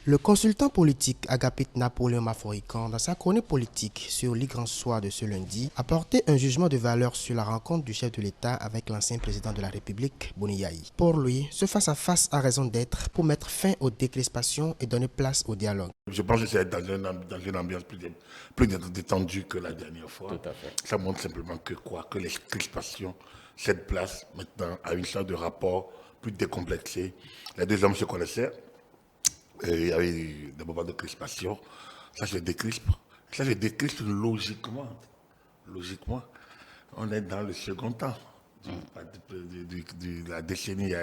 Le consultant politique Agapit Napoléon Maforican, dans sa chronique politique sur l'Igran Soir de ce lundi, a porté un jugement de valeur sur la rencontre du chef de l'État avec l'ancien président de la République, Boni Yayi. Pour lui, ce face-à-face a raison d'être pour mettre fin aux décrispations et donner place au dialogue. Je pense que c'est dans une ambiance plus détendue que la dernière fois. Tout à fait. Ça montre simplement que les crispations cèdent place maintenant à une sorte de rapport plus décomplexé. Les deux hommes se connaissaient. Et il y avait des moments de crispation. Ça se décrispe. Ça se décrispe logiquement. Logiquement, on est dans le second temps de la décennie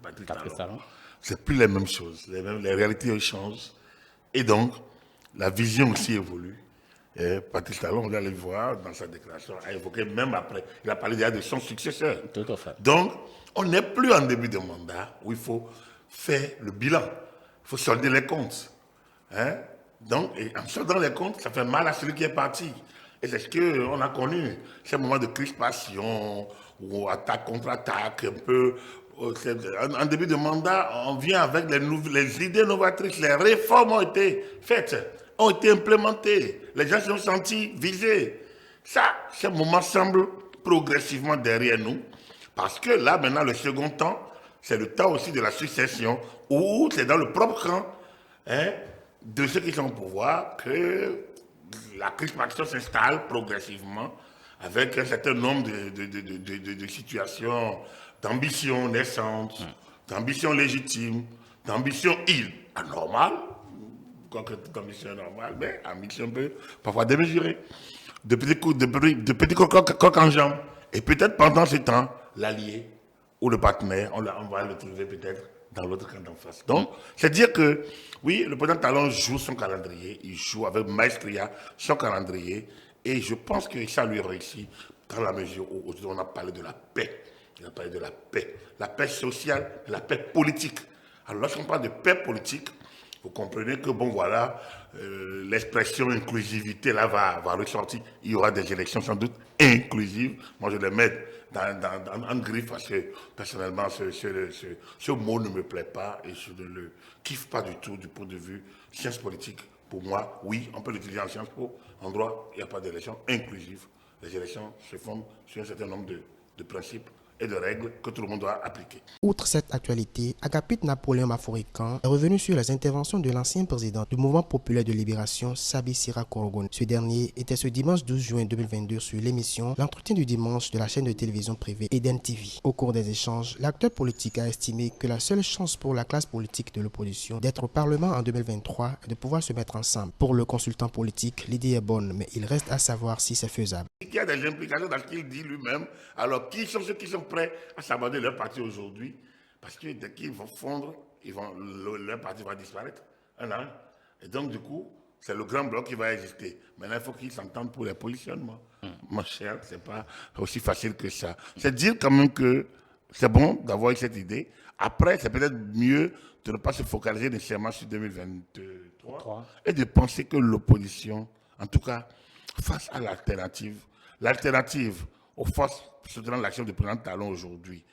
Patrice Talon. C'est plus les mêmes choses. Les réalités changent. Et donc, la vision aussi évolue. Et Patrice Talon, on allait le voir dans sa déclaration, a évoqué même après, il a parlé déjà de son successeur. Tout à fait. Donc, on n'est plus en début de mandat où il faut faire le bilan. Il faut solder les comptes. Hein? Donc, et en soldant les comptes, ça fait mal à celui qui est parti. Et c'est ce qu'on a connu, ces moments de crispation, ou attaque contre attaque, un peu. En début de mandat, on vient avec les idées novatrices, les réformes ont été faites, ont été implémentées, les gens se sont sentis visés. Ça, ce moment semble progressivement derrière nous, parce que là, maintenant, le second temps, c'est le temps aussi de la succession, où c'est dans le propre camp de ceux qui sont au pouvoir que la crispation s'installe progressivement avec un certain nombre de situations, d'ambitions naissantes, d'ambitions légitimes, d'ambitions anormales, quoique toute ambition est normale, mais ambition peut parfois démesurée, de petits coq en jambes. Et peut-être pendant ce temps, l'allié ou le partenaire, on va le trouver peut-être dans l'autre camp d'en face. Donc, c'est dire que, oui, le président Talon joue son calendrier, il joue avec maestria son calendrier, et je pense que ça lui réussit dans la mesure où aujourd'hui on a parlé de la paix. Il a parlé de la paix sociale, de la paix politique. Alors, lorsqu'on parle de paix politique, vous comprenez que, bon, voilà, l'expression inclusivité, là, va ressortir. Il y aura des élections sans doute inclusives. Moi, je les mets en griffe parce que, personnellement, ce mot ne me plaît pas et je ne le kiffe pas du tout du point de vue science politique. Pour moi, oui, on peut l'utiliser en sciences po. En droit, il n'y a pas d'élection inclusive. Les élections se fondent sur un certain nombre de principes et de règles que tout le monde doit appliquer. Outre cette actualité, Agapit Napoléon Maforican est revenu sur les interventions de l'ancien président du mouvement populaire de libération, Sabi Sira Korogon. Ce dernier était ce dimanche 12 juin 2022 sur l'émission L'entretien du dimanche de la chaîne de télévision privée Eden TV. Au cours des échanges, l'acteur politique a estimé que la seule chance pour la classe politique de l'opposition d'être au Parlement en 2023 est de pouvoir se mettre ensemble. Pour le consultant politique, l'idée est bonne, mais il reste à savoir si c'est faisable. Il y a des implications dans ce qu'il dit lui-même. Alors, qui sont ceux qui sont prêts à s'abandonner leur parti aujourd'hui? Parce que dès qu'ils vont fondre, leur parti va disparaître. Et donc, du coup, c'est le grand bloc qui va exister. Maintenant, il faut qu'ils s'entendent pour les positionnements. Mon cher, c'est pas aussi facile que ça. C'est dire quand même que c'est bon d'avoir eu cette idée. Après, c'est peut-être mieux de ne pas se focaliser nécessairement sur 2023 et de penser que l'opposition, en tout cas, face à l'alternative aux forces soutenant l'action du président Talon aujourd'hui,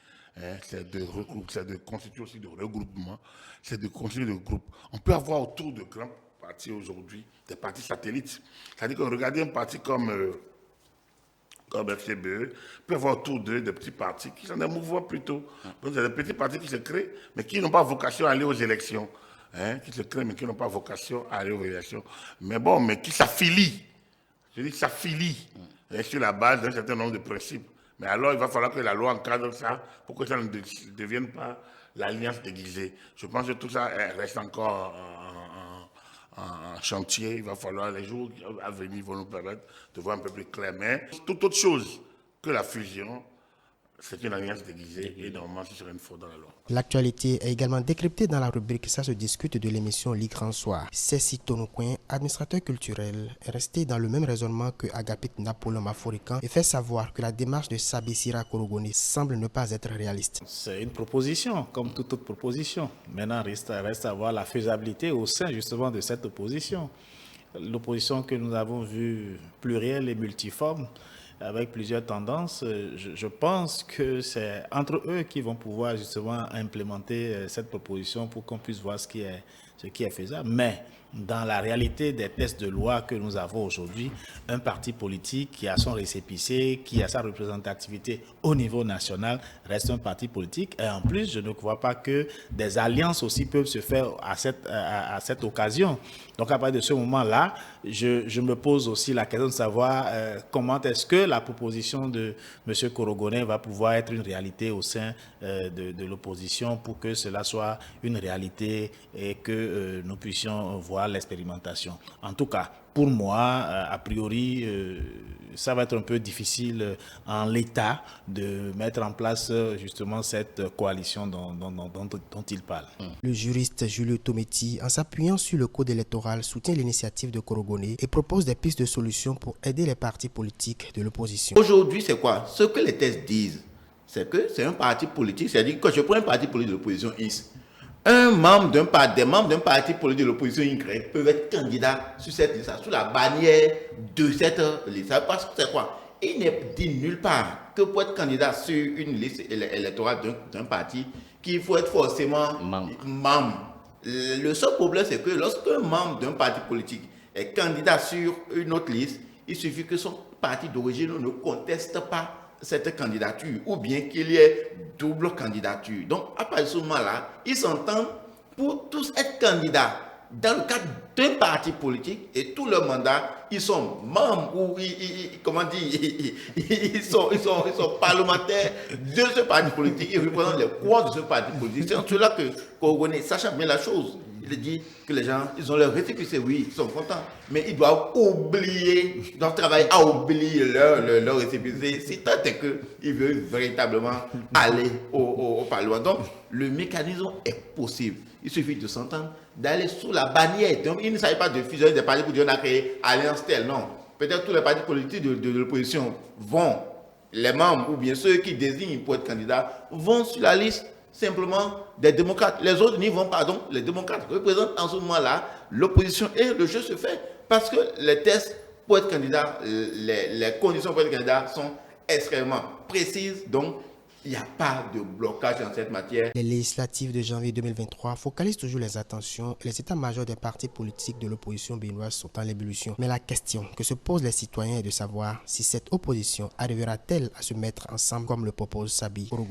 c'est de constituer aussi de regroupement, c'est de constituer de groupes. On peut avoir autour de grands partis aujourd'hui des partis satellites. C'est-à-dire que regardez un parti comme FCBE, peut avoir autour d'eux des petits partis qui sont des mouvements plutôt. Donc, c'est des petits partis qui se créent, mais qui n'ont pas vocation à aller aux élections. Qui se créent, mais qui n'ont pas vocation à aller aux élections. Mais bon, mais qui s'affilient. Je dis s'affilient sur la base d'un certain nombre de principes. Mais alors, il va falloir que la loi encadre ça pour que ça ne devienne pas l'alliance déguisée. Je pense que tout ça reste encore en chantier. Il va falloir, les jours à venir vont nous permettre de voir un peu plus clair. Mais toute autre chose que la fusion, c'est une alliance déguisée et normalement ce serait une faute dans la loi. L'actualité est également décryptée dans la rubrique Ça se discute de l'émission l'Igran Soir. Cécile Tonoucoin, administrateur culturel, est resté dans le même raisonnement que Agapit Napoléon Maforican et fait savoir que la démarche de Sabi Sira Korogoni semble ne pas être réaliste. C'est une proposition, comme toute autre proposition. Maintenant, reste à voir la faisabilité au sein justement de cette opposition. L'opposition que nous avons vue plurielle et multiforme, avec plusieurs tendances, je pense que c'est entre eux qui vont pouvoir justement implémenter cette proposition pour qu'on puisse voir ce qui est ce qui est faisable. Mais dans la réalité des textes de loi que nous avons aujourd'hui, un parti politique qui a son récépissé, qui a sa représentativité au niveau national, reste un parti politique. Et en plus, je ne vois pas que des alliances aussi peuvent se faire à cette occasion. Donc à partir de ce moment-là, je me pose aussi la question de savoir comment est-ce que la proposition de M. Korogonen va pouvoir être une réalité au sein de l'opposition pour que cela soit une réalité et que nous puissions voir l'expérimentation. En tout cas, pour moi, a priori, ça va être un peu difficile en l'état de mettre en place justement cette coalition dont il parle. Le juriste Julio Tometti, en s'appuyant sur le code électoral, soutient l'initiative de Korogonen et propose des pistes de solutions pour aider les partis politiques de l'opposition. Aujourd'hui, c'est quoi? Ce que les tests disent, c'est que c'est un parti politique. C'est-à-dire que quand je prends un parti politique de l'opposition X, des membres d'un parti politique de l'opposition Y peuvent être candidats sur cette liste, sous la bannière de cette liste. Parce que c'est quoi? Il n'est dit nulle part que pour être candidat sur une liste électorale d'un parti, qu'il faut être forcément membre. Le seul problème, c'est que lorsqu'un membre d'un parti politique est candidat sur une autre liste, il suffit que son parti d'origine ne conteste pas cette candidature, ou bien qu'il y ait double candidature. Donc, à partir de ce moment-là, ils s'entendent pour tous être candidats dans le cadre d'un parti politique, et tout leur mandat, ils sont membres ou ils sont parlementaires de ce parti politique, ils représentent les cours de ce parti politique. C'est en cela que Korogonen, sachant bien la chose, il dit que les gens, ils ont leur récépissé, oui, ils sont contents, mais ils doivent travailler à oublier leur récépissé, si tant est qu'ils veulent véritablement aller au Parlement. Donc, le mécanisme est possible. Il suffit de s'entendre, d'aller sous la bannière. Donc, il ne s'agit pas de fusionner des partis pour dire on a créé Alliance telle, non. Peut-être tous les partis politiques de l'opposition vont, les membres ou bien ceux qui désignent pour être candidats, vont sur la liste simplement des démocrates. Les autres n'y vont pas. Donc, les démocrates représentent en ce moment-là l'opposition et le jeu se fait. Parce que les tests pour être candidat, les conditions pour être candidat sont extrêmement précises. Donc, il n'y a pas de blocage dans cette matière. Les législatives de janvier 2023 focalisent toujours les attentions et les états-majors des partis politiques de l'opposition béninoise sont en ébullition. Mais la question que se posent les citoyens est de savoir si cette opposition arrivera-t-elle à se mettre ensemble comme le propose Sabi Korogonen.